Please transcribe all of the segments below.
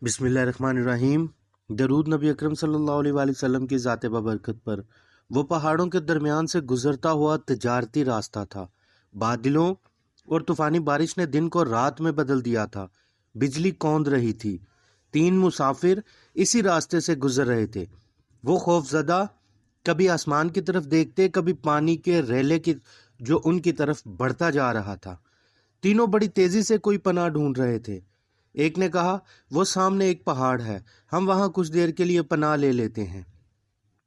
بسم اللہ الرحمن الرحیم۔ درود نبی اکرم صلی اللہ علیہ وآلہ وسلم کی ذات بابرکت پر۔ وہ پہاڑوں کے درمیان سے گزرتا ہوا تجارتی راستہ تھا۔ بادلوں اور طوفانی بارش نے دن کو رات میں بدل دیا تھا۔ بجلی کوند رہی تھی۔ 3 مسافر اسی راستے سے گزر رہے تھے۔ وہ خوف زدہ کبھی آسمان کی طرف دیکھتے، کبھی پانی کے ریلے کی جو ان کی طرف بڑھتا جا رہا تھا۔ تینوں بڑی تیزی سے کوئی پناہ ڈھونڈ رہے تھے۔ ایک نے کہا، وہ سامنے ایک پہاڑ ہے، ہم وہاں کچھ دیر کے لیے پناہ لے لیتے ہیں۔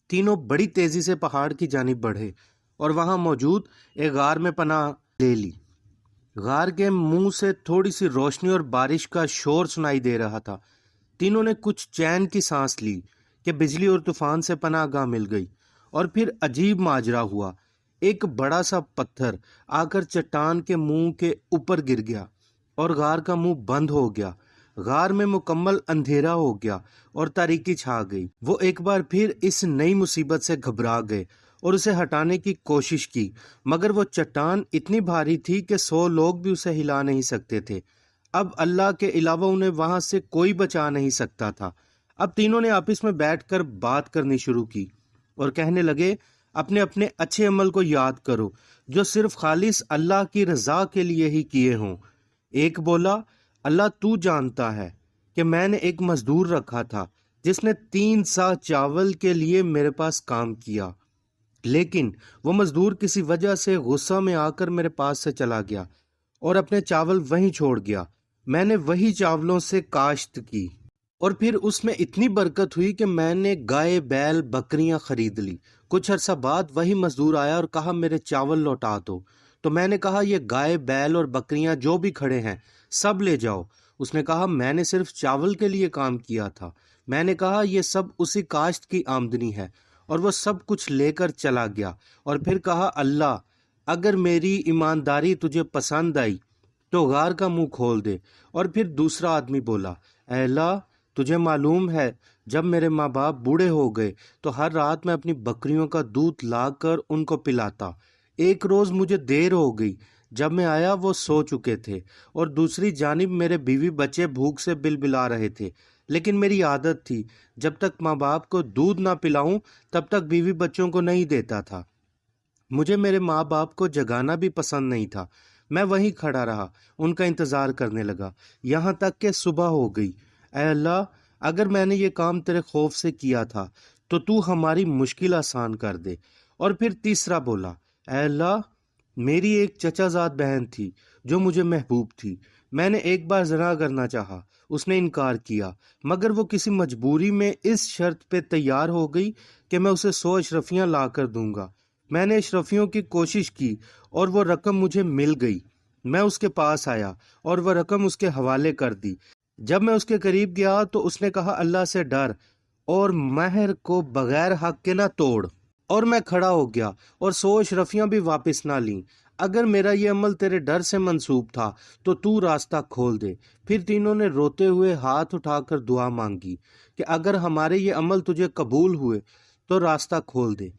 تینوں بڑی تیزی سے پہاڑ کی جانب بڑھے اور وہاں موجود ایک غار میں پناہ لے لی۔ غار کے منہ سے تھوڑی سی روشنی اور بارش کا شور سنائی دے رہا تھا۔ تینوں نے کچھ چین کی سانس لی کہ بجلی اور طوفان سے پناہ گاہ مل گئی۔ اور پھر عجیب ماجرا ہوا۔ ایک بڑا سا پتھر آ کر چٹان کے منہ کے اوپر گر گیا اور غار کا منہ بند ہو گیا۔ غار میں مکمل اندھیرا ہو گیا اور تاریکی چھا گئی۔ وہ ایک بار پھر اس نئی مصیبت سے گھبرا گئے اور اسے ہٹانے کی کوشش کی، مگر وہ چٹان اتنی بھاری تھی کہ 100 لوگ بھی اسے ہلا نہیں سکتے تھے۔ اب اللہ کے علاوہ انہیں وہاں سے کوئی بچا نہیں سکتا تھا۔ اب تینوں نے آپس میں بیٹھ کر بات کرنی شروع کی اور کہنے لگے، اپنے اپنے اچھے عمل کو یاد کرو جو صرف خالص اللہ کی رضا کے لیے ہی کیے ہوں۔ ایک بولا، اللہ تو جانتا ہے کہ میں نے ایک مزدور رکھا تھا جس نے 3 سا چاول کے لیے میرے پاس کام کیا، لیکن وہ مزدور کسی وجہ سے غصہ میں آ کر میرے پاس سے چلا گیا اور اپنے چاول وہیں چھوڑ گیا۔ میں نے وہی چاولوں سے کاشت کی اور پھر اس میں اتنی برکت ہوئی کہ میں نے گائے، بیل، بکریاں خرید لی۔ کچھ عرصہ بعد وہی مزدور آیا اور کہا، میرے چاول لوٹا دو۔ تو میں نے کہا، یہ گائے، بیل اور بکریاں جو بھی کھڑے ہیں سب لے جاؤ۔ اس نے کہا، میں نے صرف چاول کے لیے کام کیا تھا۔ میں نے کہا، یہ سب اسی کاشت کی آمدنی ہے، اور وہ سب کچھ لے کر چلا گیا۔ اور پھر کہا، اللہ اگر میری ایمانداری تجھے پسند آئی تو غار کا منہ کھول دے۔ اور پھر دوسرا آدمی بولا، اے اللہ تجھے معلوم ہے جب میرے ماں باپ بوڑھے ہو گئے تو ہر رات میں اپنی بکریوں کا دودھ لا کر ان کو پلاتا۔ ایک روز مجھے دیر ہو گئی، جب میں آیا وہ سو چکے تھے، اور دوسری جانب میرے بیوی بچے بھوک سے بلبلا رہے تھے، لیکن میری عادت تھی جب تک ماں باپ کو دودھ نہ پلاؤں تب تک بیوی بچوں کو نہیں دیتا تھا۔ مجھے میرے ماں باپ کو جگانا بھی پسند نہیں تھا۔ میں وہیں کھڑا رہا، ان کا انتظار کرنے لگا، یہاں تک کہ صبح ہو گئی۔ اے اللہ اگر میں نے یہ کام تیرے خوف سے کیا تھا تو تو ہماری مشکل آسان کر دے۔ اور پھر تیسرا بولا، اے اللہ میری ایک چچا زاد بہن تھی جو مجھے محبوب تھی۔ میں نے ایک بار زنا کرنا چاہا، اس نے انکار کیا، مگر وہ کسی مجبوری میں اس شرط پہ تیار ہو گئی کہ میں اسے 100 اشرفیاں لا کر دوں گا۔ میں نے اشرفیوں کی کوشش کی اور وہ رقم مجھے مل گئی۔ میں اس کے پاس آیا اور وہ رقم اس کے حوالے کر دی۔ جب میں اس کے قریب گیا تو اس نے کہا، اللہ سے ڈر اور مہر کو بغیر حق کے نہ توڑ۔ اور میں کھڑا ہو گیا اور 100 اشرفیاں بھی واپس نہ لیں۔ اگر میرا یہ عمل تیرے ڈر سے منسوب تھا تو راستہ کھول دے۔ پھر تینوں نے روتے ہوئے ہاتھ اٹھا کر دعا مانگی کہ اگر ہمارے یہ عمل تجھے قبول ہوئے تو راستہ کھول دے۔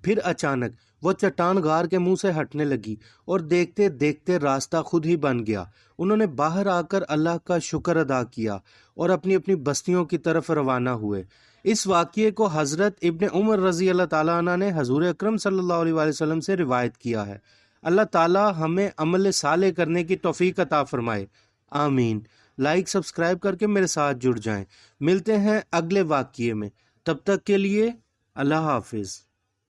پھر اچانک وہ چٹان غار کے منہ سے ہٹنے لگی اور دیکھتے دیکھتے راستہ خود ہی بن گیا۔ انہوں نے باہر آ کر اللہ کا شکر ادا کیا اور اپنی اپنی بستیوں کی طرف روانہ ہوئے۔ اس واقعے کو حضرت ابن عمر رضی اللہ تعالیٰ عنہ نے حضور اکرم صلی اللہ علیہ وآلہ وسلم سے روایت کیا ہے۔ اللہ تعالیٰ ہمیں عمل صالح کرنے کی توفیق عطا فرمائے، آمین۔ لائک سبسکرائب کر کے میرے ساتھ جڑ جائیں۔ ملتے ہیں اگلے واقعے میں، تب تک کے لیے اللہ حافظ۔